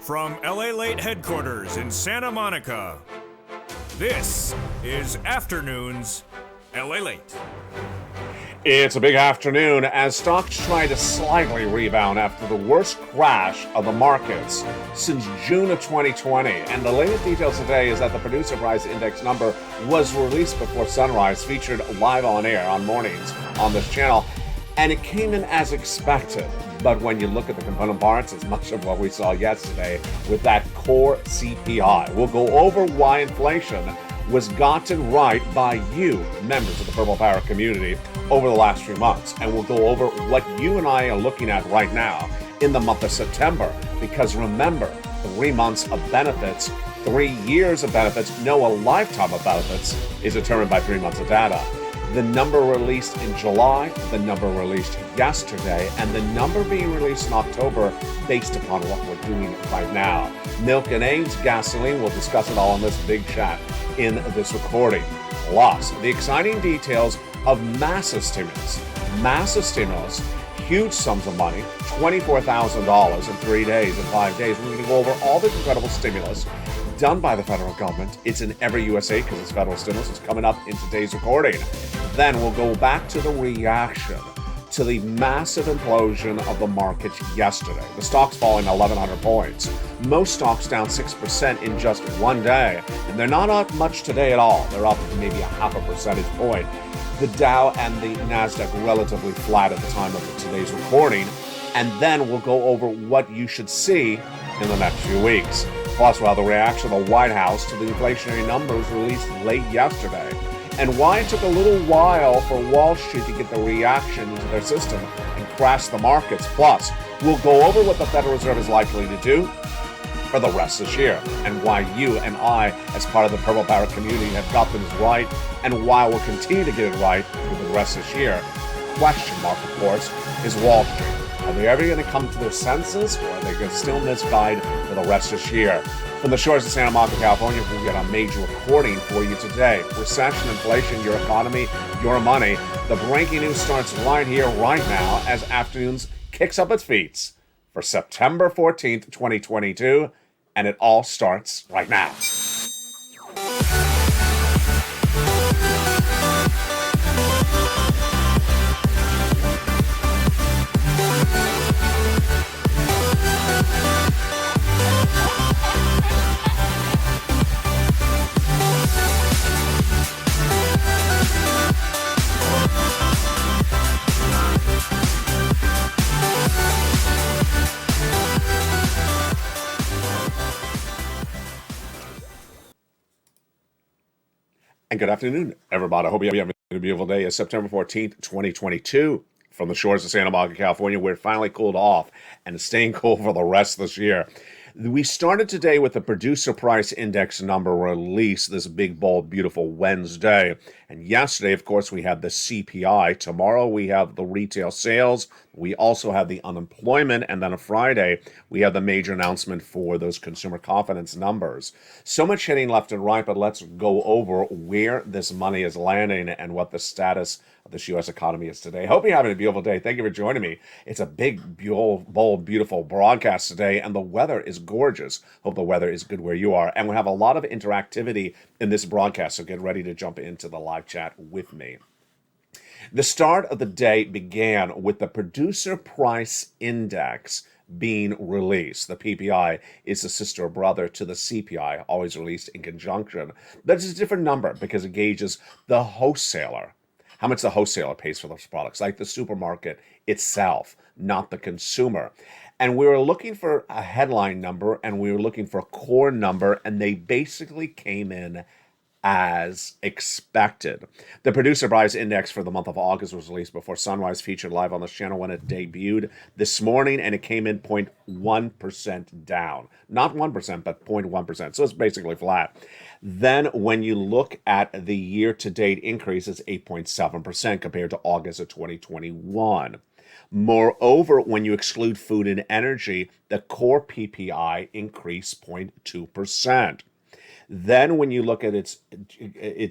From LALATE headquarters in Santa Monica, this is Afternoons LALATE. It's a big afternoon as stocks try to slightly rebound after the worst crash of the markets since June of 2020. And the latest details today is that the producer price index number was released before sunrise, featured live on air on mornings on this channel, and it came in as expected. But when you look at the component parts, it's much of what we saw yesterday with that core CPI. We'll go over why inflation was gotten right by you, members of the Purple Power community, over the last few months. And we'll go over what you and I are looking at right now in the month of September. Because remember, 3 months of benefits, 3 years of benefits, no, a lifetime of benefits is determined by 3 months of data. The number released in July, the number released yesterday, and the number being released in October based upon what we're doing right now. Milk and eggs, gasoline, we'll discuss it all in this big chat in this recording. Plus, the exciting details of massive stimulus, huge sums of money, $24,000 in 3 days, in 5 days. We're going to go over all this incredible stimulus done by the federal government. It's in every USA because it's federal stimulus. It's coming up in today's recording. Then we'll go back to the reaction to the massive implosion of the markets yesterday. The stock's falling 1,100 points. Most stocks down 6% in just 1 day. And they're not up much today at all. They're up maybe a half a percentage point. The Dow and the NASDAQ relatively flat at the time of today's recording. And then we'll go over what you should see in the next few weeks. Plus, we'll have the reaction of the White House to the inflationary numbers released late yesterday, and why it took a little while for Wall Street to get the reaction into their system and crash the markets. Plus, we'll go over what the Federal Reserve is likely to do for the rest of this year, and why you and I, as part of the Purple Power community, have got things right, and why we'll continue to get it right for the rest of this year. Question mark, of course, is Wall Street. Are they ever going to come to their senses, or are they going to still misguide for the rest of this year? From the shores of Santa Monica, California, we'll get a major recording for you today. Recession, inflation, your economy, your money. The breaking news starts right here, right now, as Afternoons kicks up its feet for September 14th, 2022, and it all starts right now. And good afternoon, everybody. I hope you're having a beautiful day. It's September 14th, 2022. From the shores of Santa Monica, California, where it finally cooled off and is staying cool for the rest of this year. We started today with the producer price index number release, this big, bold, beautiful Wednesday. And yesterday, of course, we had the CPI. Tomorrow, we have the retail sales. We also have the unemployment. And then on Friday, we have the major announcement for those consumer confidence numbers. So much hitting left and right, but let's go over where this money is landing and what the status of this U.S. economy is today. Hope you're having a beautiful day. Thank you for joining me. It's a big, bold, beautiful broadcast today, and the weather is gorgeous. Hope the weather is good where you are. And we have a lot of interactivity in this broadcast, so get ready to jump into the live chat with me. The start of the day began with the producer price index being released. The PPI is the sister or brother to the CPI, always released in conjunction. But it's a different number because it gauges the wholesaler, how much the wholesaler pays for those products, like the supermarket itself, not the consumer. And we were looking for a headline number, and we were looking for a core number, and they basically came in as expected. The producer price index for the month of August was released before sunrise, featured live on this channel when it debuted this morning, and it came in 0.1% down. Not 1%, but 0.1%. So it's basically flat. Then when you look at the year-to-date increase, it's 8.7% compared to August of 2021. Moreover, when you exclude food and energy, the core PPI increased 0.2%. Then when you look at its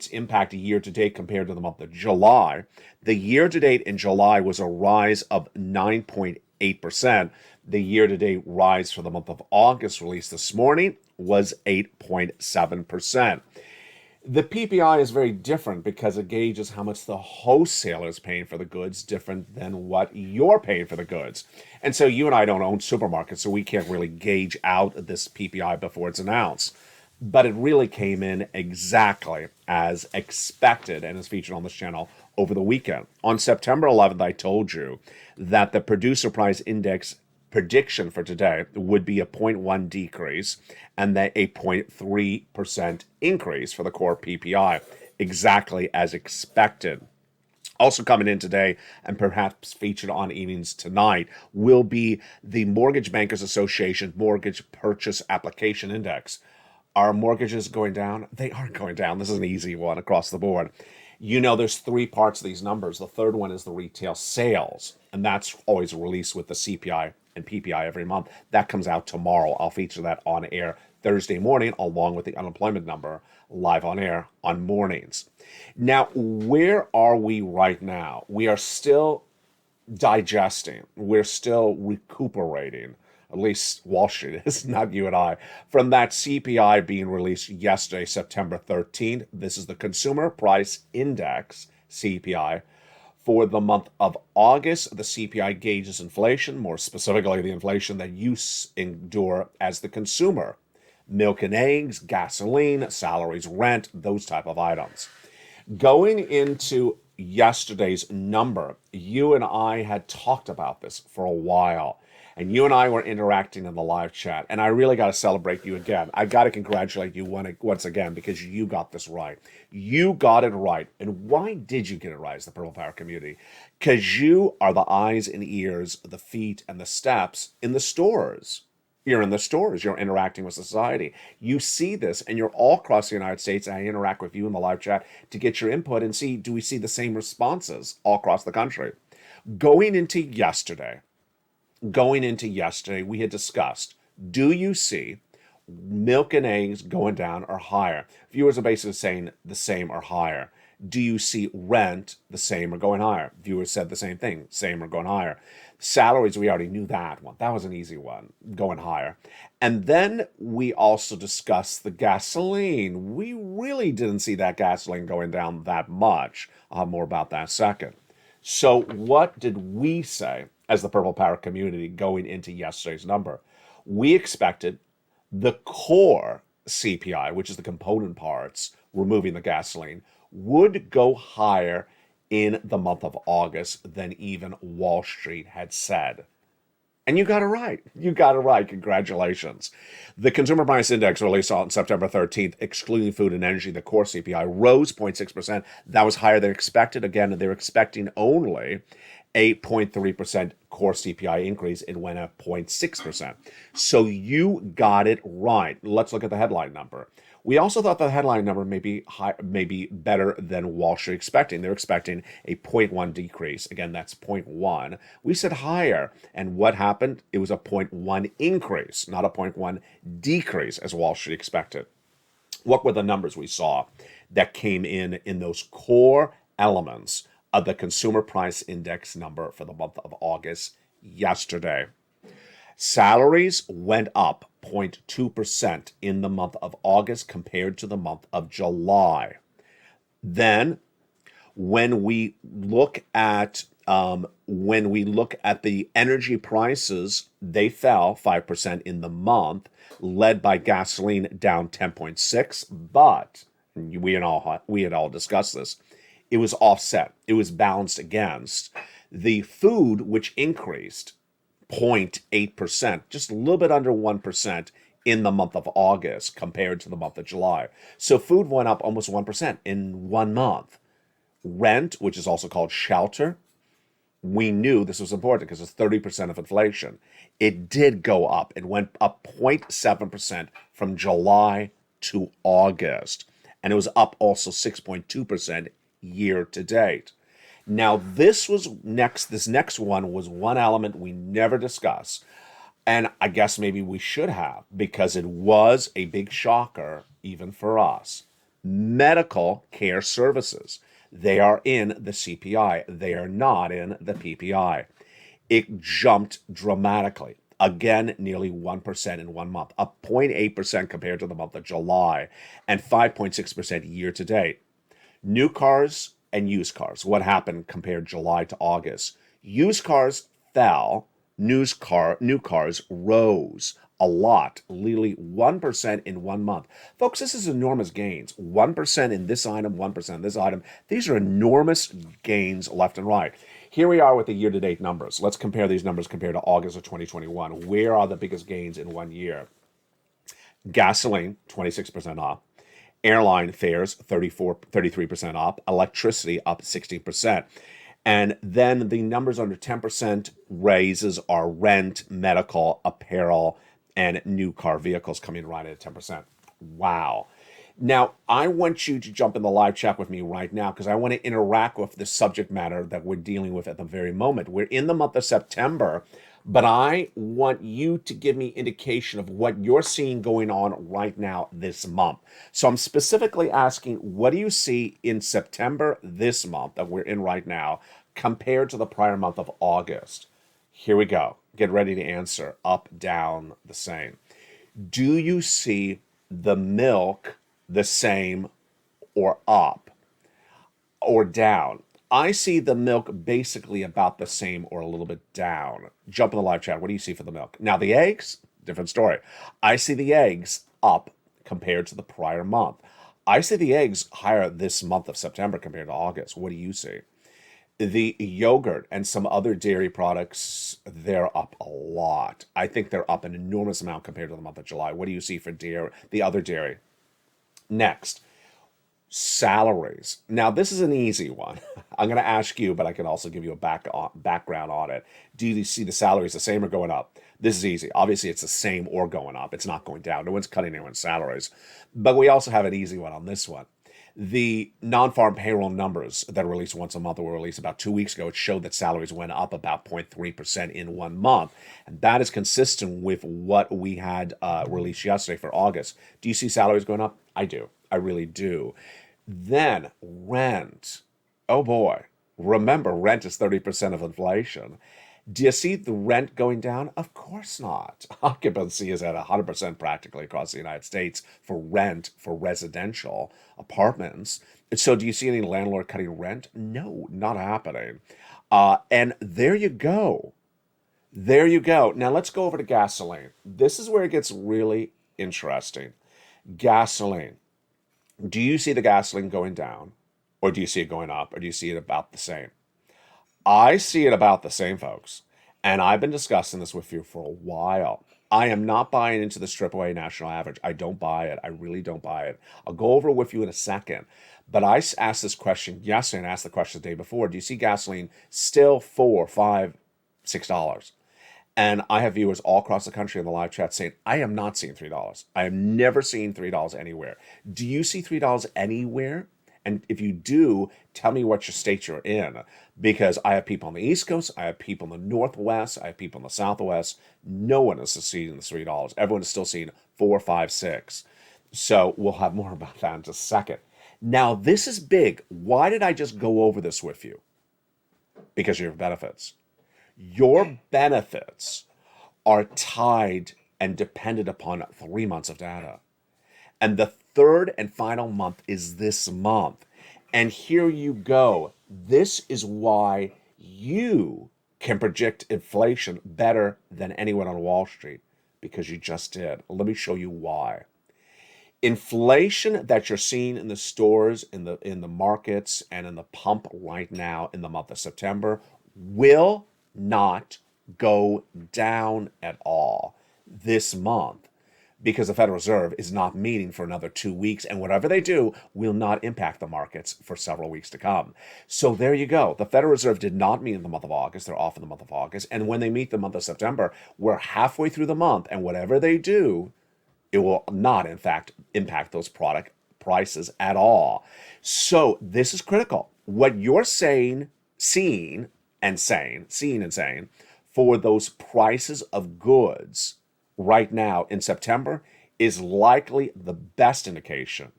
impact year to date compared to the month of July, the year to date in July was a rise of 9.8%. The year-to-date rise for the month of August, released this morning, was 8.7%. The PPI is very different because it gauges how much the wholesaler is paying for the goods, different than what you're paying for the goods. And so you and I don't own supermarkets, so we can't really gauge out this PPI before it's announced. But it really came in exactly as expected and is featured on this channel over the weekend. On September 11th, I told you that the producer price index prediction for today would be a 0.1 decrease and then a 0.3% increase for the core PPI, exactly as expected. Also coming in today and perhaps featured on evenings tonight will be the Mortgage Bankers Association Mortgage Purchase Application Index. Are mortgages going down? They aren't going down. This is an easy one across the board. You know, there's three parts of these numbers. The third one is the retail sales, and that's always released with the CPI and PPI every month. That comes out tomorrow. I'll feature that on air Thursday morning, along with the unemployment number, live on air on mornings. Now, where are we right now? We are still digesting. We're still recuperating. At least Wall Street is, not you and I, from that CPI being released yesterday, September 13th. This is the Consumer Price Index, CPI. For the month of August, the CPI gauges inflation, more specifically the inflation that you endure as the consumer. Milk and eggs, gasoline, salaries, rent, those type of items. Going into yesterday's number, you and I had talked about this for a while. And you and I were interacting in the live chat. And I really got to celebrate you again. I got to congratulate you once again because you got this right. You got it right. And why did you get it right as the Purple Power community? Because you are the eyes and ears, the feet and the steps in the stores. You're in the stores. You're interacting with society. You see this, and you're all across the United States. And I interact with you in the live chat to get your input and see, do we see the same responses all across the country? Going into yesterday, we had discussed, do you see milk and eggs going down or higher? Viewers are basically saying the same or higher. Do you see rent the same or going higher? Viewers said the same thing, same or going higher. Salaries, we already knew that one. That was an easy one, going higher. And then we also discussed the gasoline. We really didn't see that gasoline going down that much. I'll have more about that in a second. So what did we say as the Purple Power community going into yesterday's number? We expected the core CPI, which is the component parts, removing the gasoline, would go higher in the month of August than even Wall Street had said. And you got it right. You got it right. Congratulations. The Consumer Price Index released on September 13th, excluding food and energy, the core CPI, rose 0.6%. That was higher than expected. Again, they're expecting only a 0.3% core CPI increase. It went up 0.6%. So you got it right. Let's look at the headline number. We also thought the headline number may be better than Wall Street expecting. They're expecting a 0.1 decrease. Again, that's 0.1. We said higher. And what happened? It was a 0.1 increase, not a 0.1 decrease as Wall Street expected. What were the numbers we saw that came in those core elements of the Consumer Price Index number for the month of August yesterday? Salaries went up 0.2% in the month of August compared to the month of July. Then, when we look at the energy prices, they fell 5% in the month, led by gasoline down 10.6%. But we had all discussed this. It was offset. It was balanced against the food, which increased 0.8%, just a little bit under 1% in the month of August compared to the month of July. So food went up almost 1% in 1 month. Rent, which is also called shelter, we knew this was important because it's 30% of inflation. It did go up. It went up 0.7% from July to August. And it was up also 6.2% year to date. Now, this next one was one element we never discussed. And I guess maybe we should have, because it was a big shocker even for us. Medical care services. They are in the CPI. They are not in the PPI. It jumped dramatically, Again, nearly 1% in 1 month, up 0.8% compared to the month of July, and 5.6% year to date. New cars and used cars. What happened compared July to August? Used cars fell. New cars rose a lot, literally 1% in 1 month. Folks, this is enormous gains. 1% in this item, 1% in this item. These are enormous gains left and right. Here we are with the year-to-date numbers. Let's compare these numbers compared to August of 2021. Where are the biggest gains in 1 year? Gasoline, 26% up. Airline fares, 33% up. Electricity, up 60%. And then the numbers under 10% raises are rent, medical, apparel, and new car vehicles coming right at 10%. Wow. Now, I want you to jump in the live chat with me right now because I want to interact with the subject matter that we're dealing with at the very moment. We're in the month of September, but I want you to give me indication of what you're seeing going on right now this month. So I'm specifically asking, what do you see in September this month that we're in right now compared to the prior month of August? Here we go. Get ready to answer. Up, down, the same. Do you see the milk the same or up or down? I see the milk basically about the same or a little bit down. Jump in the live chat. What do you see for the milk? Now, the eggs, different story. I see the eggs up compared to the prior month. I see the eggs higher this month of September compared to August. What do you see? The yogurt and some other dairy products, they're up a lot. I think they're up an enormous amount compared to the month of July. What do you see for dairy, the other dairy? Next, salaries. Now, this is an easy one. I'm going to ask you, but I can also give you a background on it. Do you see the salaries the same or going up? This is easy. Obviously, it's the same or going up. It's not going down. No one's cutting anyone's salaries. But we also have an easy one on this one. The non-farm payroll numbers that are released once a month were released about 2 weeks ago. It showed that salaries went up about 0.3% in 1 month. And that is consistent with what we had released yesterday for August. Do you see salaries going up? I do. I really do. Then rent. Oh boy. Remember, rent is 30% of inflation. Do you see the rent going down? Of course not. Occupancy is at 100% practically across the United States for rent for residential apartments. So do you see any landlord cutting rent? No, not happening. And there you go. There you go. Now let's go over to gasoline. This is where it gets really interesting. Gasoline. Do you see the gasoline going down? Or do you see it going up? Or do you see it about the same? I see it about the same, folks. And I've been discussing this with you for a while. I am not buying into the AAA national average. I don't buy it. I really don't buy it. I'll go over it with you in a second. But I asked this question yesterday and asked the question the day before. Do you see gasoline still $4, $5, $6? And I have viewers all across the country in the live chat saying, I am not seeing $3. I have never seen $3 anywhere. Do you see $3 anywhere? And if you do, tell me what your state you're in. Because I have people on the East Coast, I have people in the Northwest, I have people in the Southwest. No one is seeing the $3. Everyone is still seeing 4, 5, 6. So we'll have more about that in just a second. Now, this is big. Why did I just go over this with you? Because of your benefits. Your benefits are tied and dependent upon 3 months of data. And the third and final month is this month. And here you go. This is why you can predict inflation better than anyone on Wall Street, because you just did. Let me show you why. Inflation that you're seeing in the stores, in the markets, and in the pump right now in the month of September will not go down at all this month, because the Federal Reserve is not meeting for another 2 weeks, and whatever they do will not impact the markets for several weeks to come. So there you go. The Federal Reserve did not meet in the month of August. They're off in the month of August. And when they meet the month of September, we're halfway through the month, and whatever they do, it will not, in fact, impact those product prices at all. So this is critical. What you're seeing and saying for those prices of goods right now in September is likely the best indication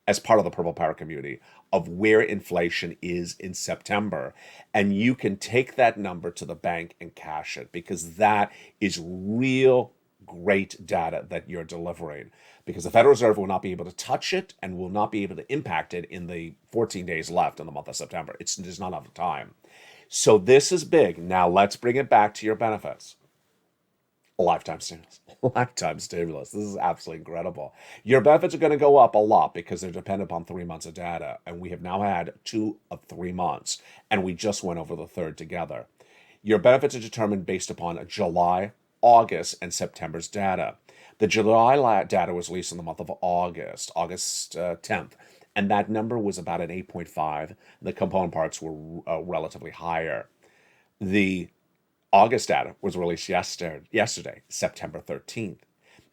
as part of the Purple Power community of where inflation is in September. And you can take that number to the bank and cash it, because that is real great data that you're delivering, because the Federal Reserve will not be able to touch it and will not be able to impact it in the 14 days left in the month of September. It's just not enough time. So this is big. Now let's bring it back to your benefits. Lifetime stimulus. Lifetime stimulus. This is absolutely incredible. Your benefits are going to go up a lot because they're dependent upon 3 months of data. And we have now had 2 of 3 months. And we just went over the third together. Your benefits are determined based upon July, August, and September's data. The July data was released in the month of August, August 10th. And that number was about an 8.5. The component parts were relatively higher. The August data was released yesterday, September 13th.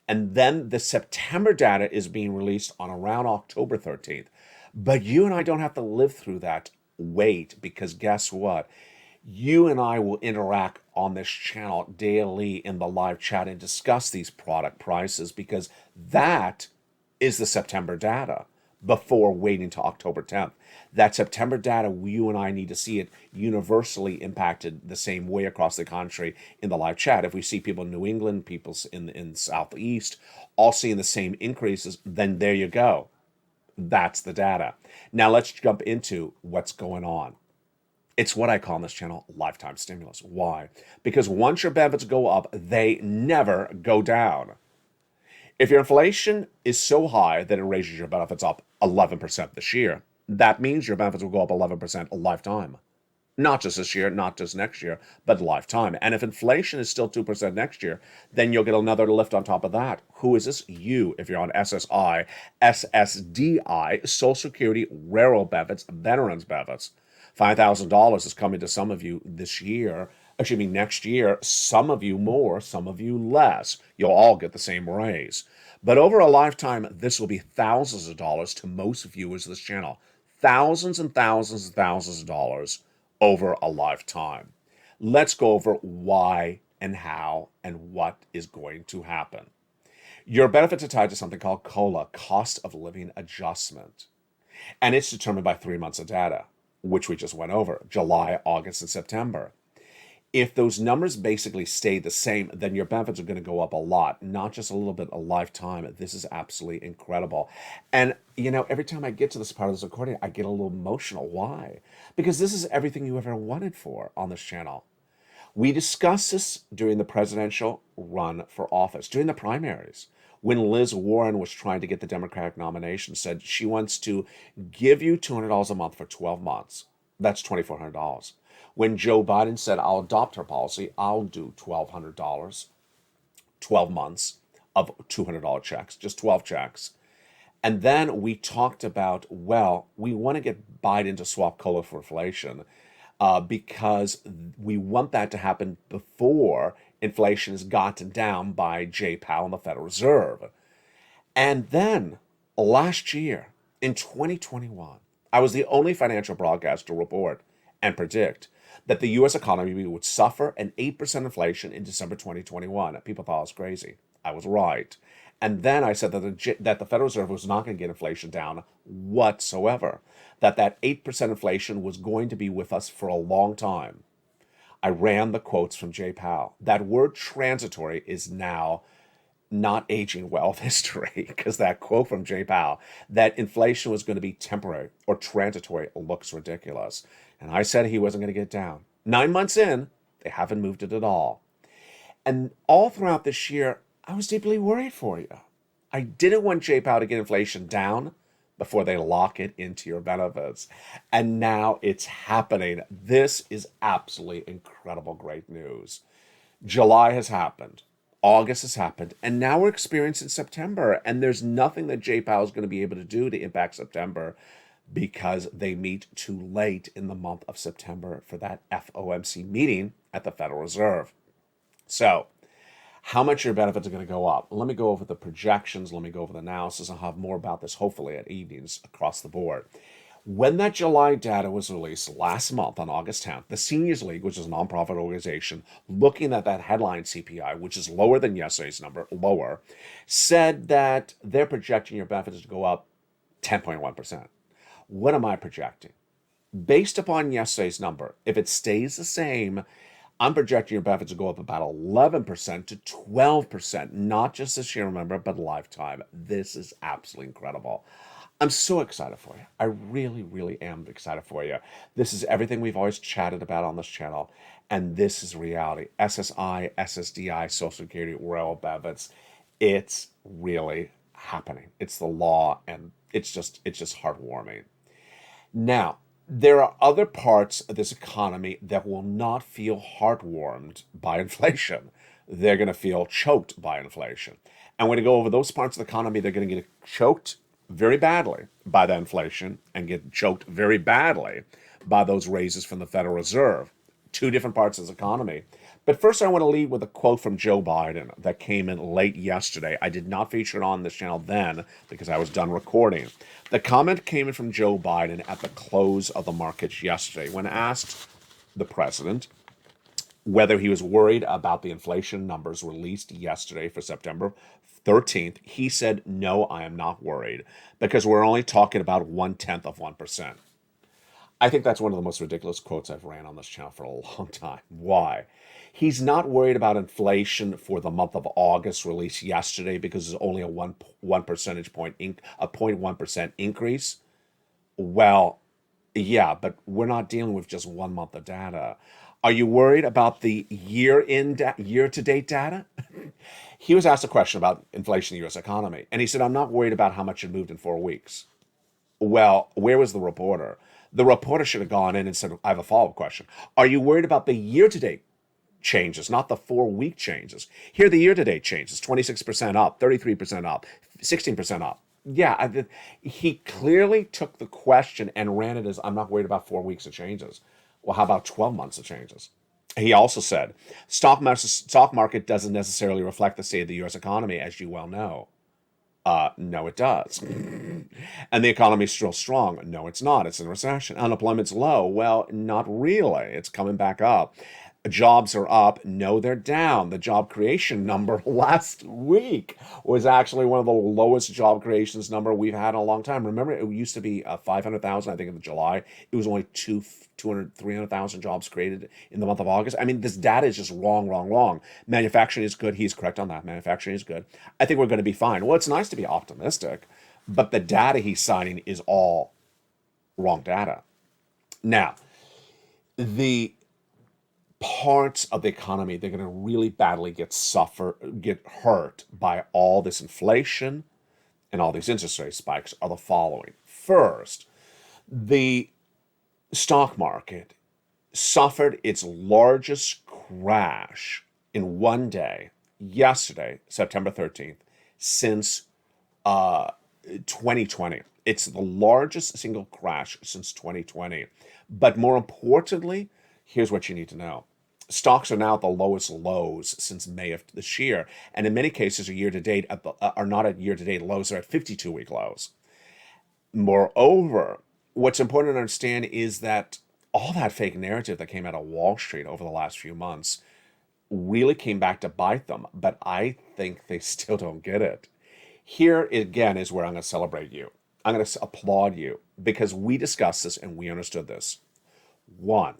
And then the September data is being released on around October 13th. But you and I don't have to live through that wait, because guess what? You and I will interact on this channel daily in the live chat and discuss these product prices, because that is the September data before waiting to October 10th. That September data, you and I need to see it universally impacted the same way across the country in the live chat. If we see people in New England, people in Southeast, all seeing the same increases, then there you go. That's the data. Now let's jump into what's going on. It's what I call on this channel lifetime stimulus. Why? Because once your benefits go up, they never go down. If your inflation is so high that it raises your benefits up 11% this year, that means your benefits will go up 11% a lifetime. Not just this year, not just next year, but lifetime. And if inflation is still 2% next year, then you'll get another lift on top of that. Who is this? You, if you're on SSI, SSDI, Social Security, Railroad benefits, Veterans benefits. $5,000 is coming to some of you this year, next year, some of you more, some of you less. You'll all get the same raise. But over a lifetime, this will be thousands of dollars to most viewers of this channel. Thousands and thousands and thousands of dollars over a lifetime. Let's go over why and how and what is going to happen. Your benefits are tied to something called COLA, cost of living adjustment. And it's determined by 3 months of data, which we just went over, July, August, and September. If those numbers basically stay the same, then your benefits are going to go up a lot, not just a little bit, a lifetime. This is absolutely incredible. And, every time I get to this part of this recording, I get a little emotional. Why? Because this is everything you ever wanted for on this channel. We discussed this during the presidential run for office, during the primaries, when Liz Warren was trying to get the Democratic nomination, said she wants to give you $200 a month for 12 months. That's $2,400. When Joe Biden said, I'll adopt her policy, I'll do $1,200, 12 months of $200 checks, just 12 checks. And then we talked about, we want to get Biden to swap COLA for inflation because we want that to happen before inflation is gotten down by Jay Powell and the Federal Reserve. And then last year, in 2021, I was the only financial broadcaster to report and predict that the U.S. economy would suffer an 8% inflation in December 2021. People thought I was crazy. I was right. And then I said that the Federal Reserve was not going to get inflation down whatsoever, that 8% inflation was going to be with us for a long time. I ran the quotes from Jay Powell. That word transitory is now not aging well with history, because that quote from Jay Powell, that inflation was going to be temporary or transitory, looks ridiculous. And I said he wasn't going to get down. 9 months in, they haven't moved it at all. And all throughout this year, I was deeply worried for you. I didn't want Jay Powell to get inflation down before they lock it into your benefits. And now it's happening. This is absolutely incredible, great news. July has happened. August has happened. And now we're experiencing September. And there's nothing that Jay Powell is going to be able to do to impact September, because they meet too late in the month of September for that FOMC meeting at the Federal Reserve. So, how much your benefits are going to go up? Let me go over the projections. Let me go over the analysis. I'll have more about this hopefully at evenings across the board. When that July data was released last month on August 10th, the Seniors League, which is a nonprofit organization, looking at that headline CPI, which is lower than yesterday's number, said that they're projecting your benefits to go up 10.1%. What am I projecting? Based upon yesterday's number, if it stays the same, I'm projecting your benefits will go up about 11% to 12%, not just this year, remember, but lifetime. This is absolutely incredible. I'm so excited for you. I really, really am excited for you. This is everything we've always chatted about on this channel, and this is reality. SSI, SSDI, Social Security, Royal benefits. It's really happening. It's the law, and it's just heartwarming. Now, there are other parts of this economy that will not feel heartwarmed by inflation. They're going to feel choked by inflation. And we're going to go over those parts of the economy that are going to get choked very badly by that inflation and get choked very badly by those raises from the Federal Reserve. Two different parts of this economy. But first, I want to lead with a quote from Joe Biden that came in late yesterday. I did not feature it on this channel then because I was done recording. The comment came in from Joe Biden at the close of the markets yesterday when asked the president whether he was worried about the inflation numbers released yesterday for September 13th. He said, "No, I am not worried because we're only talking about 0.1%." I think that's one of the most ridiculous quotes I've ran on this channel for a long time. Why? He's not worried about inflation for the month of August released yesterday because it's only a one percentage point, a 0.1% increase. Well, yeah, but we're not dealing with just 1 month of data. Are you worried about the year-to-date data? He was asked a question about inflation in the U.S. economy, and he said, "I'm not worried about how much it moved in 4 weeks." Well, where was the reporter? The reporter should have gone in and said, "I have a follow-up question. Are you worried about the year-to-date changes, not the 4 week changes? Here are the year-to-date changes: 26% up, 33% up, 16% up." Yeah, he clearly took the question and ran it as, "I'm not worried about 4 weeks of changes." Well, how about 12 months of changes? He also said, stock market doesn't necessarily reflect the state of the U.S. economy, as you well know." No, it does. And the economy's still strong. No, it's not. It's in recession. Unemployment's low. Well, not really. It's coming back up. Jobs are up. No, they're down. The job creation number last week was actually one of the lowest job creations number we've had in a long time. Remember, it used to be 500,000, I think, in July. It was only 300,000 jobs created in the month of August. I mean, this data is just wrong, wrong, wrong. Manufacturing is good. He's correct on that. Manufacturing is good. I think we're going to be fine. Well, it's nice to be optimistic, but the data he's citing is all wrong data. Now, the parts of the economy they're going to really badly get hurt by all this inflation and all these interest rate spikes are the following. First, the stock market suffered its largest crash in one day yesterday, September 13th, since 2020. It's the largest single crash since 2020. But more importantly, here's what you need to know. Stocks are now at the lowest lows since May of this year, and in many cases, are not at year-to-date lows; they're at 52-week lows. Moreover, what's important to understand is that all that fake narrative that came out of Wall Street over the last few months really came back to bite them. But I think they still don't get it. Here again is where I'm going to celebrate you. I'm going to applaud you because we discussed this and we understood this. One,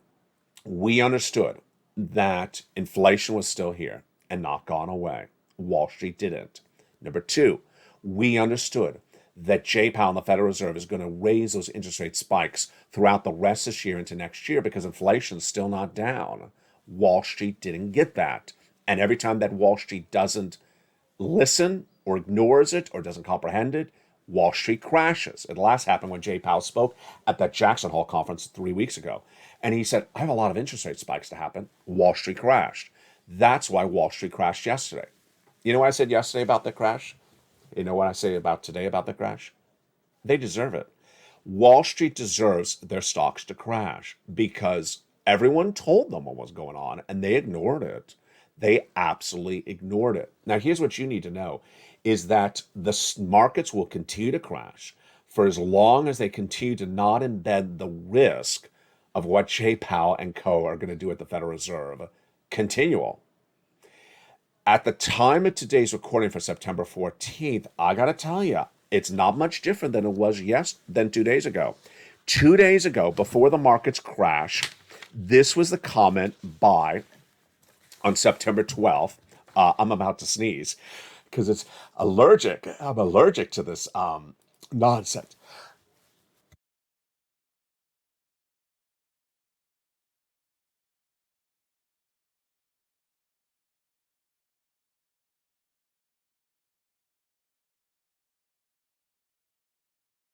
we understood that inflation was still here and not gone away. Wall Street didn't. Number two, we understood that Jay Powell and the Federal Reserve is going to raise those interest rate spikes throughout the rest of this year into next year because inflation's still not down. Wall Street didn't get that. And every time that Wall Street doesn't listen or ignores it or doesn't comprehend it, Wall Street crashes. It last happened when Jay Powell spoke at that Jackson Hole conference 3 weeks ago. And he said, I have a lot of interest rate spikes to happen. Wall Street crashed. That's why Wall Street crashed yesterday. You know what I said yesterday about the crash? You know what I say about today about the crash? They deserve it. Wall Street deserves their stocks to crash because everyone told them what was going on and they ignored it. They absolutely ignored it. Now, here's what you need to know is that the markets will continue to crash for as long as they continue to not embed the risk of what Jay Powell and co. are going to do at the Federal Reserve continual. At the time of today's recording for September 14th, I got to tell you, It's not much different than it was than 2 days ago. 2 days ago, before the markets crashed, this was the comment by on September 12th. I'm about to sneeze because it's allergic. I'm allergic to this nonsense.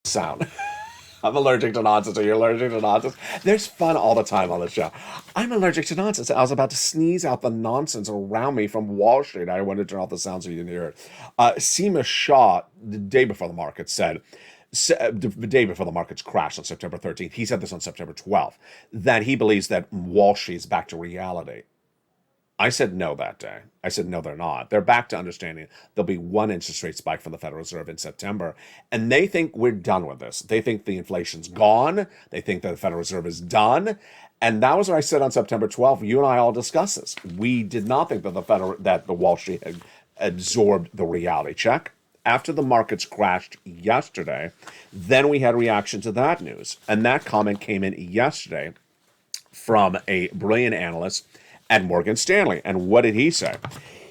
Sound. I'm allergic to nonsense. Are you allergic to nonsense? There's fun all the time on the show. I'm allergic to nonsense. I was about to sneeze out the nonsense around me from Wall Street. I wanted to turn off the sound so you didn't hear it. Seema Shah, the day before the market, said, the day before the markets crashed on September 13th, he said this on September 12th, that he believes that Wall Street is back to reality. I said no that day. I said no, they're not. They're back to understanding there'll be one interest rate spike from the Federal Reserve in September, and they think we're done with this. They think the inflation's gone. They think that the Federal Reserve is done, and that was what I said on September 12th. You and I all discussed this. We did not think that the Wall Street had absorbed the reality check. After the markets crashed yesterday, then we had reaction to that news, and that comment came in yesterday from a brilliant analyst at Morgan Stanley. And what did he say?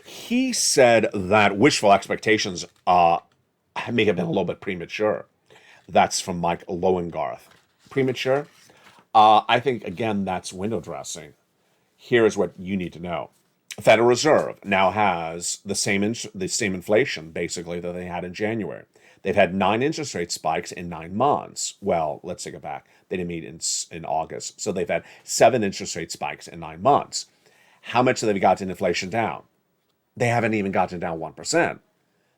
He said that wishful expectations may have been a little bit premature. That's from Mike Lowengarth. Premature? I think, again, that's window dressing. Here is what you need to know. Federal Reserve now has the same inflation, basically, that they had in January. They've had 9 interest rate spikes in 9 months. Well, let's take it back. They didn't meet in August. So they've had 7 interest rate spikes in 9 months. How much have they gotten inflation down? They haven't even gotten down 1%.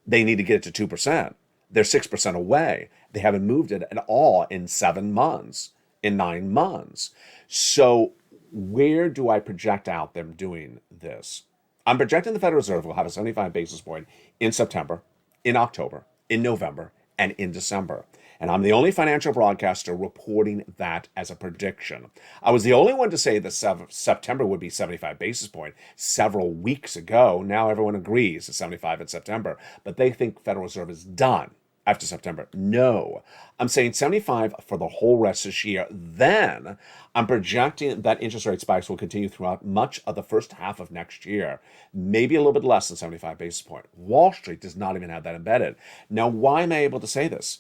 They need to get it to 2%. They're 6% away. They haven't moved it at all in 7 months, in 9 months. So where do I project out them doing this? I'm projecting the Federal Reserve will have a 75 basis point in September, in October, in November, and in December. And I'm the only financial broadcaster reporting that as a prediction. I was the only one to say that September would be 75 basis point several weeks ago. Now everyone agrees it's 75 in September, but they think Federal Reserve is done after September. No, I'm saying 75 for the whole rest of this year. Then I'm projecting that interest rate spikes will continue throughout much of the first half of next year, maybe a little bit less than 75 basis point. Wall Street does not even have that embedded. Now, why am I able to say this?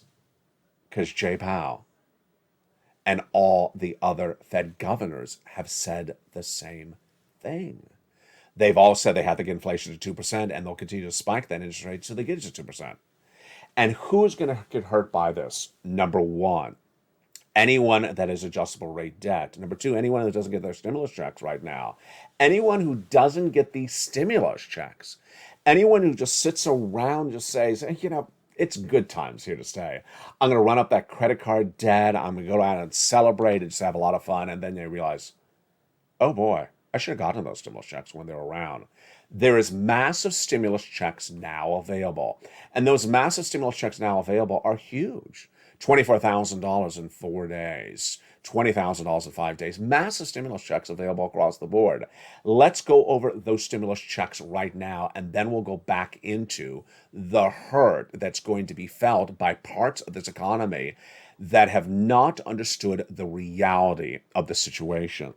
Because Jay Powell and all the other Fed governors have said the same thing. They've all said they have to get inflation to 2%, and they'll continue to spike that interest rate so they get it to 2%. And who's going to get hurt by this? Number one, anyone that has adjustable rate debt. Number two, anyone that doesn't get their stimulus checks right now. Anyone who doesn't get these stimulus checks. Anyone who just sits around just says, hey, it's good times here to stay. I'm going to run up that credit card debt. I'm going to go out and celebrate and just have a lot of fun. And then they realize, oh boy, I should have gotten those stimulus checks when they were around. There is massive stimulus checks now available. And those massive stimulus checks now available are huge. $24,000 in 4 days, $20,000 in 5 days. Massive stimulus checks available across the board. Let's go over those stimulus checks right now, and then we'll go back into the hurt that's going to be felt by parts of this economy that have not understood the reality of the situation.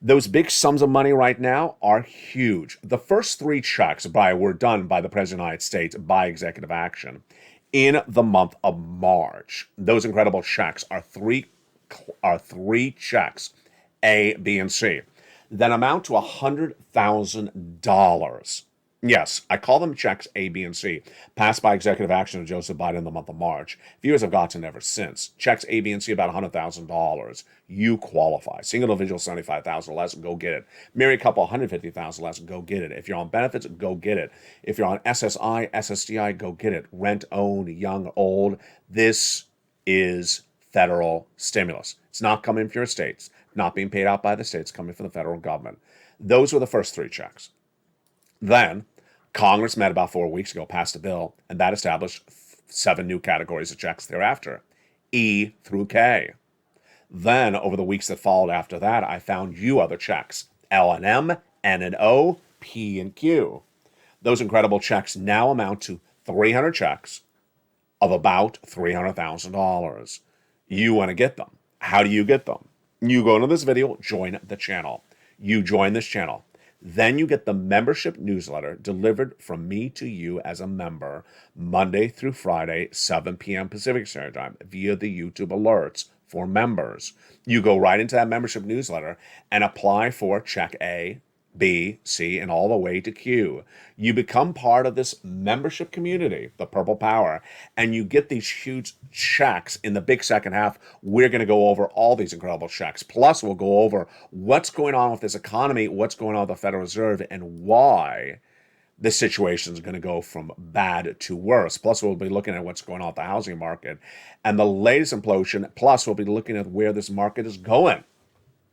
Those big sums of money right now are huge. The first 3 checks were done by the President of the United States by executive action in the month of March. Those incredible checks are three checks, A, B, and C, that amount to $100,000. Yes, I call them checks A, B, and C, passed by executive action of Joseph Biden in the month of March. Viewers have gotten ever since. Checks A, B, and C about $100,000. You qualify. Single individual, $75,000 or less, go get it. Married couple, $150,000 less, go get it. If you're on benefits, go get it. If you're on SSI, SSDI, go get it. Rent, own, young, old. This is federal stimulus. It's not coming from your states, not being paid out by the states, coming from the federal government. Those were the first 3 checks. Then Congress met about 4 weeks ago, passed a bill, and that established 7 new categories of checks thereafter, E through K. Then, over the weeks that followed after that, I found you other checks, L and M, N and O, P and Q. Those incredible checks now amount to 300 checks, of about $300,000. You want to get them. How do you get them? You go into this video, join the channel. You join this channel. Then you get the membership newsletter delivered from me to you as a member Monday through Friday, 7 p.m. Pacific Standard Time via the YouTube alerts for members. You go right into that membership newsletter and apply for check A, B, C, and all the way to Q. You become part of this membership community, the Purple Power, and you get these huge checks in the big second half. We're going to go over all these incredible checks. Plus, we'll go over what's going on with this economy, what's going on with the Federal Reserve, and why this situation is going to go from bad to worse. Plus, we'll be looking at what's going on with the housing market and the latest implosion. Plus, we'll be looking at where this market is going.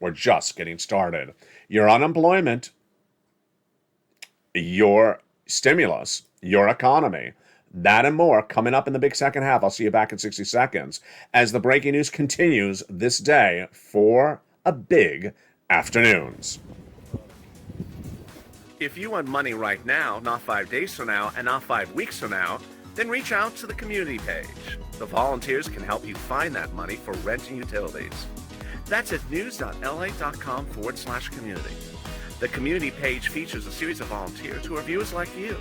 We're just getting started. Your unemployment, your stimulus, your economy, that and more coming up in the big second half. I'll see you back in 60 seconds as the breaking news continues this day for a big afternoons. If you want money right now, not 5 days from now, and not 5 weeks from now, then reach out to the community page. The volunteers can help you find that money for rent and utilities. That's at news.lalate.com/community. The community page features a series of volunteers who are viewers like you.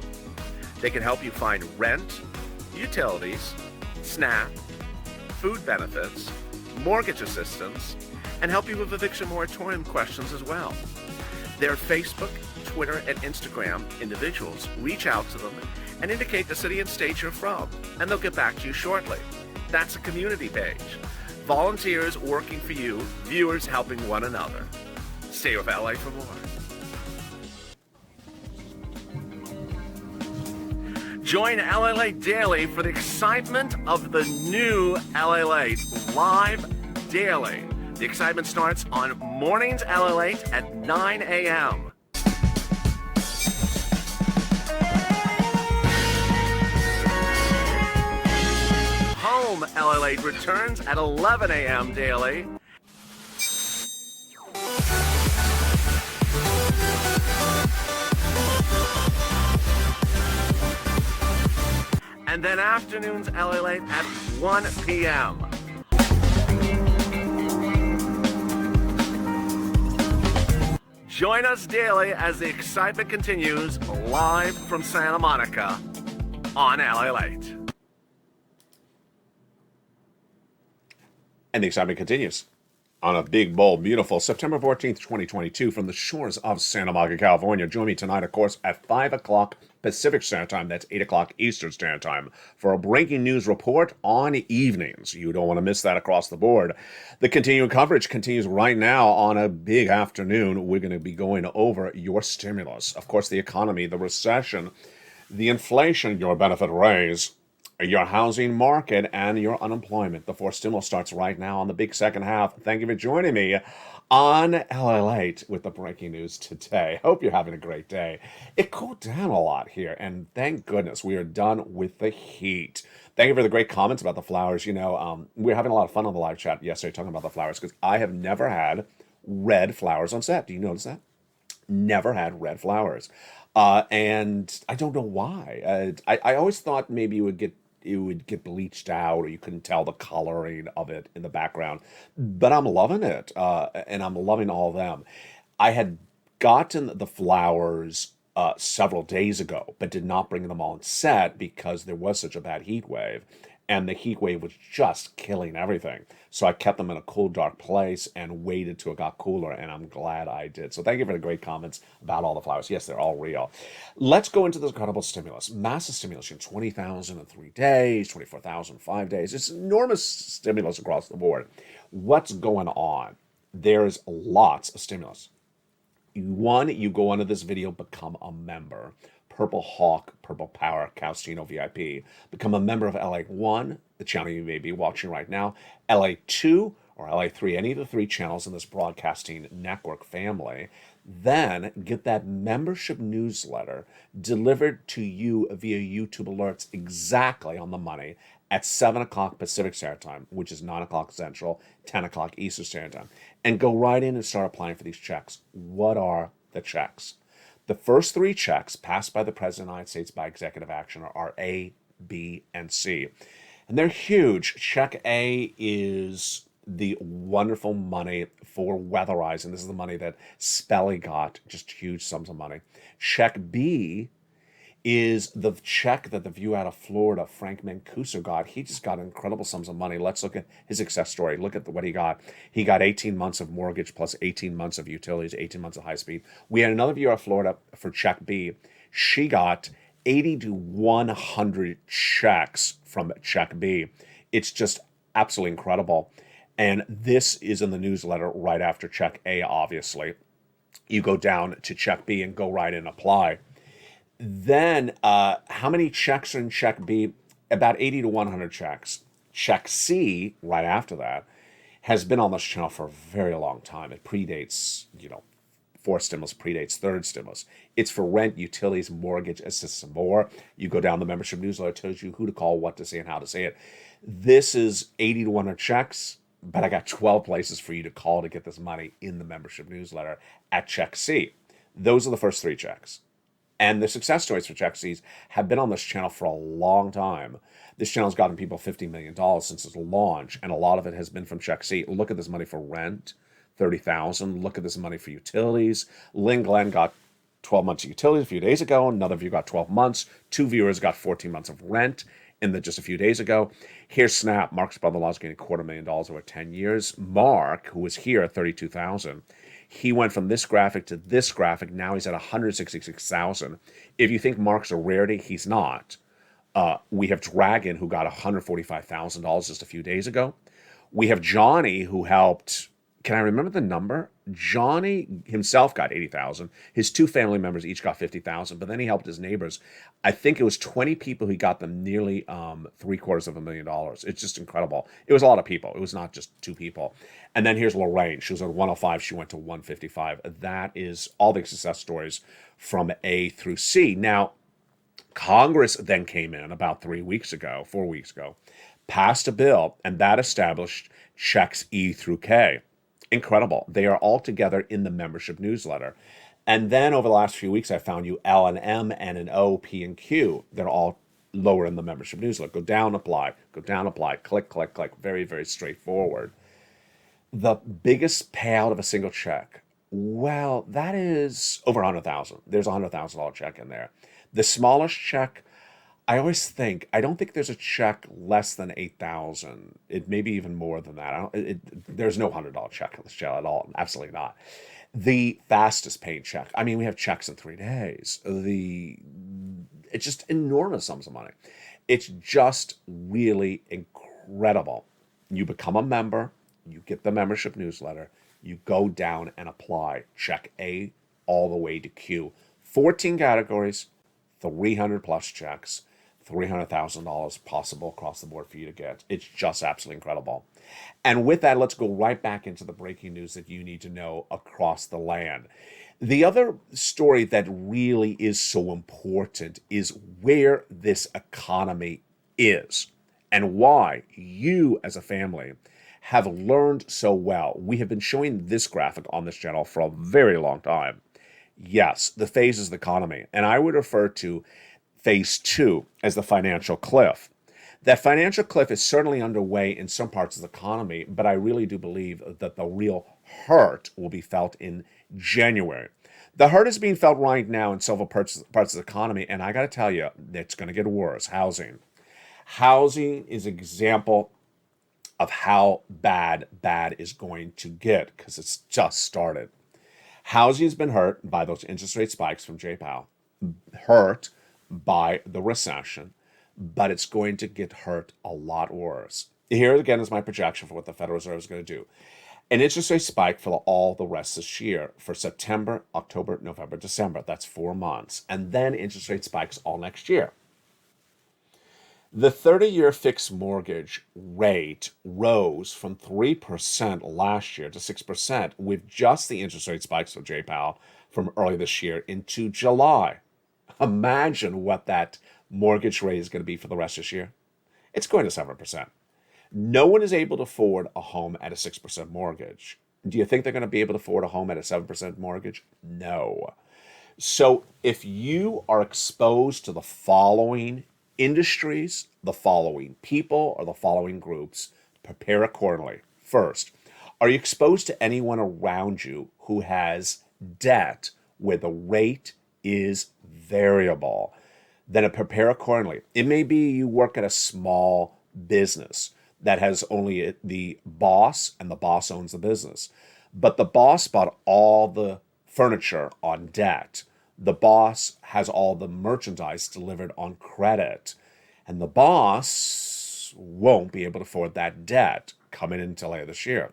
They can help you find rent, utilities, SNAP, food benefits, mortgage assistance, and help you with eviction moratorium questions as well. Their Facebook, Twitter, and Instagram individuals reach out to them and indicate the city and state you're from, and they'll get back to you shortly. That's a community page. Volunteers working for you, viewers helping one another. Stay with LA for more. Join LALATE daily for the excitement of the new LALATE live daily. The excitement starts on mornings LALATE at 9 a.m. Home LALATE returns at 11 a.m. daily. And then afternoons LALATE at 1 p.m. Join us daily as the excitement continues live from Santa Monica on LALATE. And the excitement continues on a big, bold, beautiful September 14th, 2022 from the shores of Santa Monica, California. Join me tonight, of course, at 5 o'clock Pacific Standard Time. That's 8 o'clock Eastern Standard Time for a breaking news report on evenings. You don't want to miss that across the board. The continuing coverage continues right now on a big afternoon. We're going to be going over your stimulus. Of course, the economy, the recession, the inflation, your benefit raise, your housing market, and your unemployment. The fourth stimulus starts right now on the big second half. Thank you for joining me on LALATE with the breaking news today. Hope you're having a great day. It cooled down a lot here, and thank goodness we are done with the heat. Thank you for the great comments about the flowers. You know, we were having a lot of fun on the live chat yesterday talking about the flowers because I have never had red flowers on set. Do you notice that? Never had red flowers. And I don't know why. I always thought maybe it would get bleached out or you couldn't tell the coloring of it in the background. But I'm loving it, and I'm loving all of them. I had gotten the flowers several days ago, but did not bring them on set because there was such a bad heat wave. And the heat wave was just killing everything. So I kept them in a cool, dark place and waited till it got cooler, and I'm glad I did. So thank you for the great comments about all the flowers. Yes, they're all real. Let's go into this incredible stimulus. Massive stimulus, 20,000 in 3 days, 24,000 in 5 days. It's enormous stimulus across the board. What's going on? There's lots of stimulus. One, you go onto this video, become a member. Purple Hawk, Purple Power, Caustino VIP. Become a member of LA1, the channel you may be watching right now, LA2 or LA3, any of the 3 channels in this broadcasting network family. Then get that membership newsletter delivered to you via YouTube alerts exactly on the money at 7 o'clock Pacific Standard Time, which is 9 o'clock Central, 10 o'clock Eastern Standard Time. And go right in and start applying for these checks. What are the checks? The first 3 checks passed by the President of the United States by executive action are A, B, and C. And they're huge. Check A is the wonderful money for weatherizing. This is the money that Spelly got, just huge sums of money. Check B is the check that the View out of Florida, Frank Mancuso, got. He just got incredible sums of money. Let's look at his success story. Look at what he got. He got 18 months of mortgage plus 18 months of utilities, 18 months of high speed. We had another View out of Florida for check B. She got 80 to 100 checks from check B. It's just absolutely incredible. And this is in the newsletter right after check A, obviously. You go down to check B and go right and apply. Then, how many checks are in check B? About 80 to 100 checks. Check C, right after that, has been on this channel for a very long time. It predates, fourth stimulus, predates third stimulus. It's for rent, utilities, mortgage, assistance, and more. You go down the membership newsletter, it tells you who to call, what to say, and how to say it. This is 80 to 100 checks, but I got 12 places for you to call to get this money in the membership newsletter at check C. Those are the first three checks. And the success stories for check C's have been on this channel for a long time. This channel's gotten people $50 million since its launch, and a lot of it has been from check C. Look at this money for rent, $30,000. Look at this money for utilities. Lynn Glenn got 12 months of utilities a few days ago. Another viewer got 12 months. Two viewers got 14 months of rent just a few days ago. Here's Snap. Mark's brother-in-law's getting $250,000 over 10 years. Mark, who was here at $32,000, he went from this graphic to this graphic. Now he's at 166,000. If you think Mark's a rarity, he's not. We have Dragon, who got $145,000 just a few days ago. We have Johnny, who helped. Can I remember the number? Johnny himself got 80,000. His two family members each got 50,000, but then he helped his neighbors. I think it was 20 people. He got them nearly $750,000. It's just incredible. It was a lot of people. It was not just two people. And then here's Lorraine. She was at 105. She went to 155. That is all the success stories from A through C. Now, Congress then came in about 4 weeks ago, passed a bill, and that established checks E through K. Incredible. They are all together in the membership newsletter. And then over the last few weeks, I found you L and M, N and O, P and Q. They're all lower in the membership newsletter. Go down, apply. Go down, apply. Click, click, click. Very, very straightforward. The biggest payout of a single check, well, that is over $100,000. There's a $100,000 check in there. The smallest check, I don't think there's a check less than $8,000. It may be even more than that. There's no $100 check on this channel at all. Absolutely not. The fastest paying check. I mean, we have checks in 3 days. It's just enormous sums of money. It's just really incredible. You become a member, you get the membership newsletter, you go down and apply. Check A all the way to Q. 14 categories, 300 plus checks. $300,000 possible across the board for you to get. It's just absolutely incredible. And with that, let's go right back into the breaking news that you need to know across the land. The other story that really is so important is where this economy is and why you as a family have learned so well. We have been showing this graphic on this channel for a very long time. Yes, the phase is the economy. And I would refer to Phase 2 as the financial cliff. That financial cliff is certainly underway in some parts of the economy, but I really do believe that the real hurt will be felt in January. The hurt is being felt right now in several parts of the economy, and I got to tell you, it's going to get worse. Housing. Housing is an example of how bad is going to get because it's just started. Housing has been hurt by those interest rate spikes from Jay Powell, hurt by the recession, but it's going to get hurt a lot worse. Here again is my projection for what the Federal Reserve is going to do. An interest rate spike for all the rest this year for September, October, November, December. That's 4 months. And then interest rate spikes all next year. The 30-year fixed mortgage rate rose from 3% last year to 6% with just the interest rate spikes from Jay Powell from early this year into July. Imagine what that mortgage rate is going to be for the rest of this year. It's going to 7%. No one is able to afford a home at a 6% mortgage. Do you think they're going to be able to afford a home at a 7% mortgage? No. So if you are exposed to the following Industries, the following people or the following groups. Prepare accordingly. First, are you exposed to anyone around you who has debt where the rate is variable? Then prepare accordingly. It may be you work at a small business that has only the boss, and the boss owns the business. But the boss bought all the furniture on debt. The boss has all the merchandise delivered on credit. And the boss won't be able to afford that debt coming into later this year.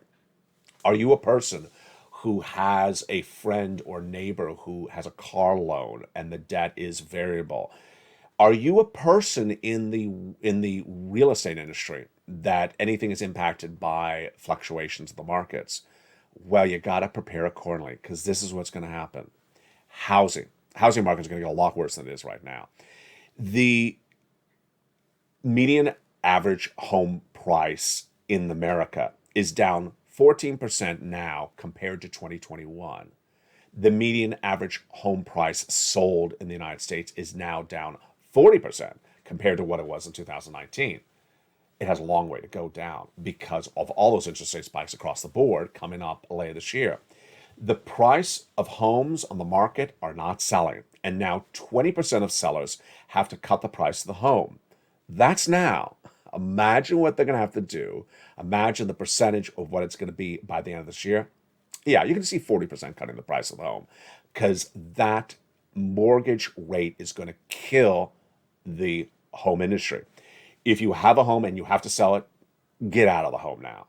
Are you a person who has a friend or neighbor who has a car loan and the debt is variable? Are you a person in the real estate industry that anything is impacted by fluctuations of the markets? Well, you got to prepare accordingly, because this is what's going to happen. Housing market is going to get a lot worse than it is right now. The median average home price in America is down 14% now compared to 2021. The median average home price sold in the United States is now down 40% compared to what it was in 2019. It has a long way to go down because of all those interest rate spikes across the board coming up later this year. The price of homes on the market are not selling, and now 20% of sellers have to cut the price of the home. That's now. Imagine what they're going to have to do. Imagine the percentage of what it's going to be by the end of this year. Yeah, you can see 40% cutting the price of the home, because that mortgage rate is going to kill the home industry. If you have a home and you have to sell it, get out of the home now.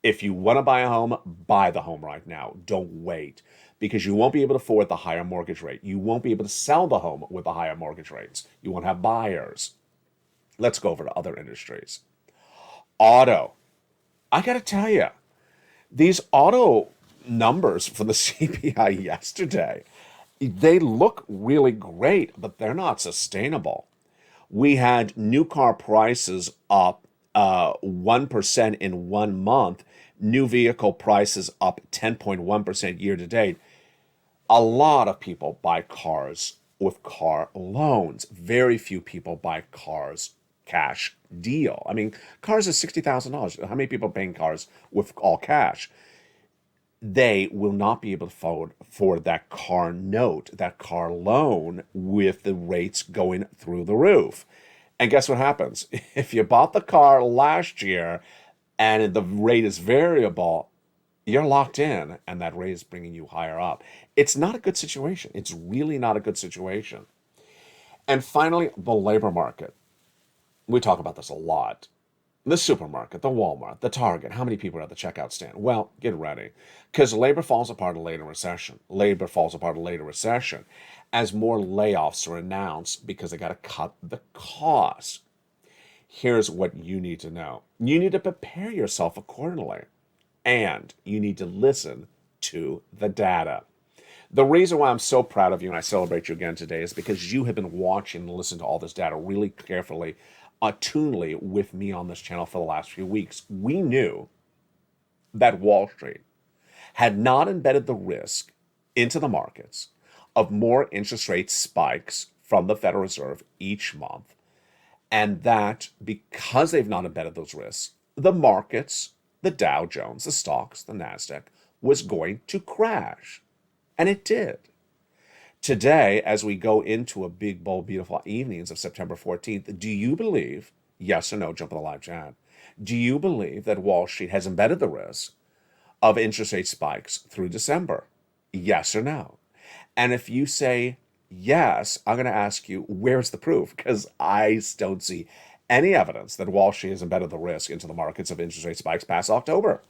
If you want to buy a home, buy the home right now. Don't wait, because you won't be able to afford the higher mortgage rate. You won't be able to sell the home with the higher mortgage rates. You won't have buyers. Let's go over to other industries. Auto. I got to tell you, these auto numbers from the CPI yesterday, they look really great, but they're not sustainable. We had new car prices up 1% in 1 month, new vehicle prices up 10.1% year to date. A lot of people buy cars with car loans. Very few people buy cars cash deal. I mean, cars are $60,000. How many people are paying cars with all cash? They will not be able to afford that car note, that car loan, with the rates going through the roof. And guess what happens? If you bought the car last year and the rate is variable, you're locked in, and that rate is bringing you higher up. It's not a good situation. It's really not a good situation. And finally, the labor market. We talk about this a lot. The supermarket, the Walmart, the Target. How many people are at the checkout stand? Well, get ready, because labor falls apart in a later recession. Labor falls apart in a later recession as more layoffs are announced because they got to cut the cost. Here's what you need to know. You need to prepare yourself accordingly, and you need to listen to the data. The reason why I'm so proud of you and I celebrate you again today is because you have been watching and listening to all this data really carefully, attunedly with me on this channel for the last few weeks. We knew that Wall Street had not embedded the risk into the markets of more interest rate spikes from the Federal Reserve each month, and that because they've not embedded those risks, the markets, the Dow Jones, the stocks, the NASDAQ, was going to crash. And it did. Today, as we go into a big, bold, beautiful evenings of September 14th, do you believe, yes or no, jump on the live chat, do you believe that Wall Street has embedded the risk of interest rate spikes through December? Yes or no? And if you say yes, I'm going to ask you, where's the proof? Because I don't see any evidence that Wall Street has embedded the risk into the markets of interest rate spikes past October.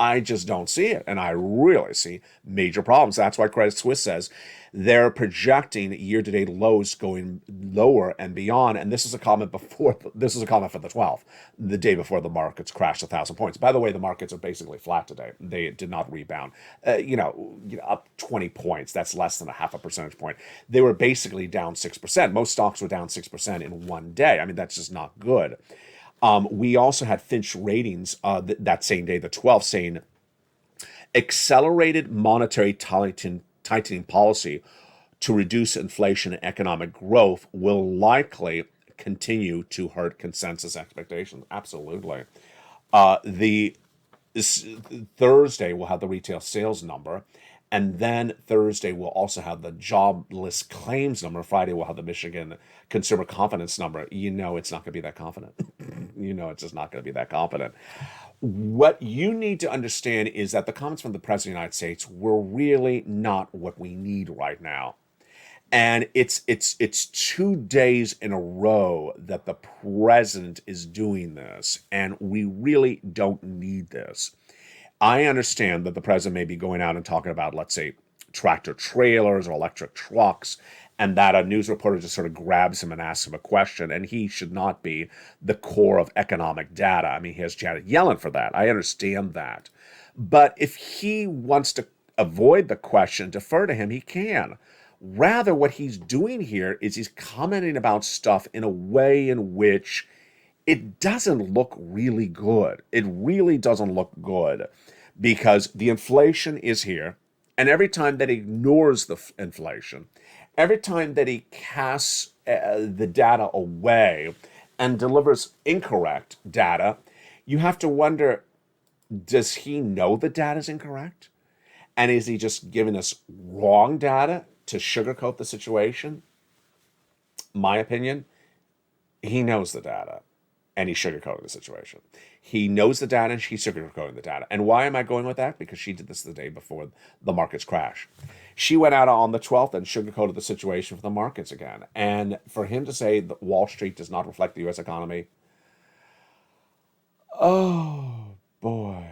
I just don't see it, and I really see major problems. That's why Credit Suisse says they're projecting year-to-date lows going lower and beyond. And this is a comment for the 12th, the day before the markets crashed 1,000 points. By the way, the markets are basically flat today. They did not rebound. Up 20 points. That's less than a half a percentage point. They were basically down 6%. Most stocks were down 6% in one day. I mean, that's just not good. We also had Fitch Ratings that same day, the 12th, saying accelerated monetary tightening policy to reduce inflation and economic growth will likely continue to hurt consensus expectations. Absolutely. The Thursday we'll have the retail sales number, and then Thursday we'll also have the jobless claims number. Friday we'll have the Michigan consumer confidence number. You know it's not going to be that confident. You know it's just not going to be that confident. What you need to understand is that the comments from the President of the United States were really not what we need right now. And it's 2 days in a row that the president is doing this, and we really don't need this. I understand that the president may be going out and talking about, let's say, tractor trailers or electric trucks, and that a news reporter just sort of grabs him and asks him a question, and he should not be the core of economic data. I mean, he has Janet Yellen for that. I understand that. But if he wants to avoid the question, defer to him, he can. Rather, what he's doing here is he's commenting about stuff in a way in which it doesn't look really good. It really doesn't look good because the inflation is here. And every time that he ignores the inflation, every time that he casts the data away and delivers incorrect data, you have to wonder, does he know the data is incorrect? And is he just giving us wrong data to sugarcoat the situation? My opinion, he knows the data and he's sugarcoating the situation. He knows the data and she's sugarcoating the data. And why am I going with that? Because she did this the day before the markets crash. She went out on the 12th and sugarcoated the situation for the markets again. And for him to say that Wall Street does not reflect the U.S. economy, oh boy.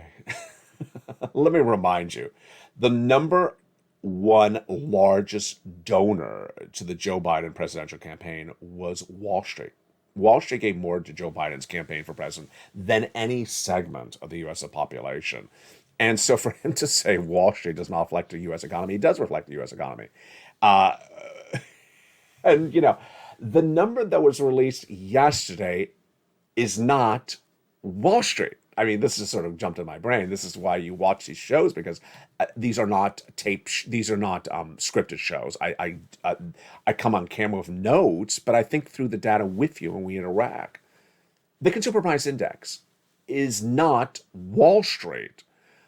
Let me remind you, the number one largest donor to the Joe Biden presidential campaign was Wall Street. Wall Street gave more to Joe Biden's campaign for president than any segment of the U.S. population. And so for him to say Wall Street does not reflect the U.S. economy, it does reflect the U.S. economy. And, you know, the number that was released yesterday is not Wall Street. I mean, this has sort of jumped in my brain. This is why you watch these shows, because these are not these are not scripted shows. I come on camera with notes, but I think through the data with you when we interact. The consumer price index is not Wall Street.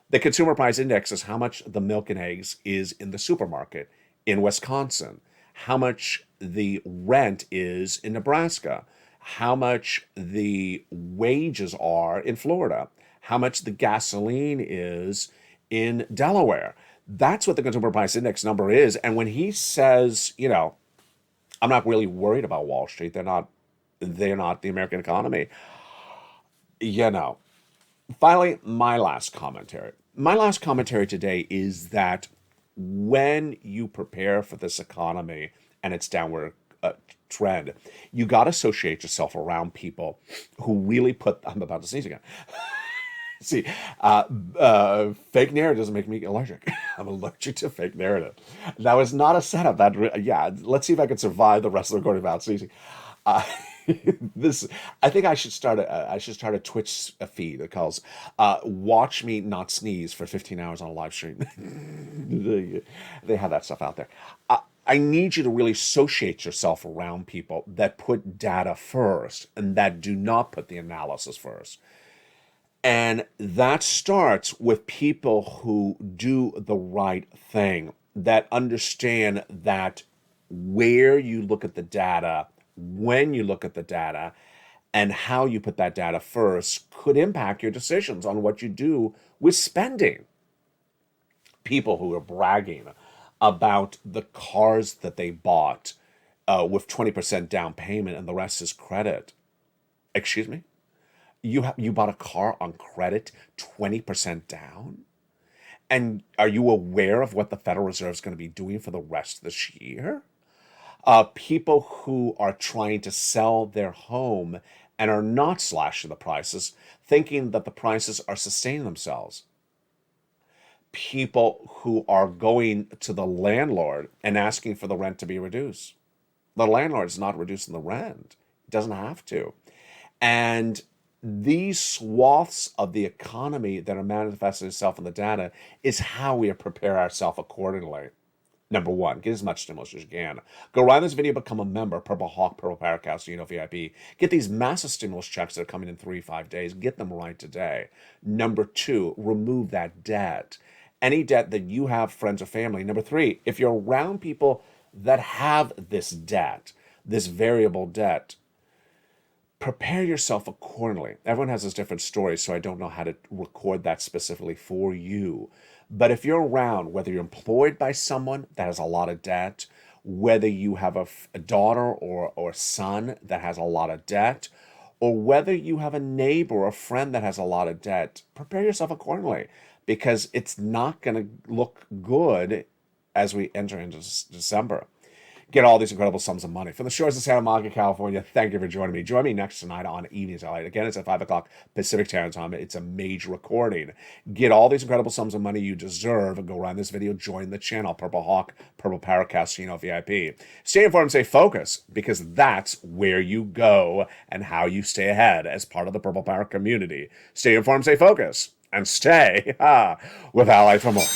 The consumer price index is how much the milk and eggs is in the supermarket in Wisconsin, how much the rent is in Nebraska, how much the wages are in Florida, how much the gasoline is in Delaware. That's what the consumer price index number is. And when he says, you know, I'm not really worried about Wall Street, they're not the American economy. You know, finally, my last commentary. My last commentary today is that when you prepare for this economy and its downward trend, you got to associate yourself around people who really put, I'm about to sneeze again. See, fake narrative doesn't make me allergic. I'm allergic to fake narrative. That was not a setup. Let's see if I can survive the rest of the recording without sneezing. I think I should start a Twitch feed that calls "Watch Me Not Sneeze" for 15 hours on a live stream. They have that stuff out there. I need you to really associate yourself around people that put data first and that do not put the analysis first. And that starts with people who do the right thing, that understand that where you look at the data, when you look at the data, and how you put that data first could impact your decisions on what you do with spending. People who are bragging about the cars that they bought with 20% down payment and the rest is credit. Excuse me? You bought a car on credit 20% down? And are you aware of what the Federal Reserve is going to be doing for the rest of this year? People who are trying to sell their home and are not slashing the prices, thinking that the prices are sustaining themselves. People who are going to the landlord and asking for the rent to be reduced. The landlord is not reducing the rent. It doesn't have to. And these swaths of the economy that are manifesting itself in the data is how we prepare ourselves accordingly. Number one, get as much stimulus as you can. Go around this video, become a member, Purple Hawk, Purple Parrot, Casino VIP. Get these massive stimulus checks that are coming in 3-5 days. Get them right today. Number two, remove that debt. Any debt that you have, friends or family. Number three, if you're around people that have this debt, this variable debt, prepare yourself accordingly. Everyone has this different story, so I don't know how to record that specifically for you. But if you're around, whether you're employed by someone that has a lot of debt, whether you have a daughter or son that has a lot of debt, or whether you have a neighbor or a friend that has a lot of debt, prepare yourself accordingly, because it's not going to look good as we enter into December. Get all these incredible sums of money. From the shores of Santa Monica, California, thank you for joining me. Join me next tonight on Evenings LA. Again, it's at 5 o'clock Pacific Standard Time. It's a major recording. Get all these incredible sums of money you deserve and go around this video. Join the channel, Purple Hawk, Purple Parrot, Casino VIP. Stay informed, stay focused, because that's where you go and how you stay ahead as part of the Purple Parrot community. Stay informed, stay focused, and stay with Ally for more.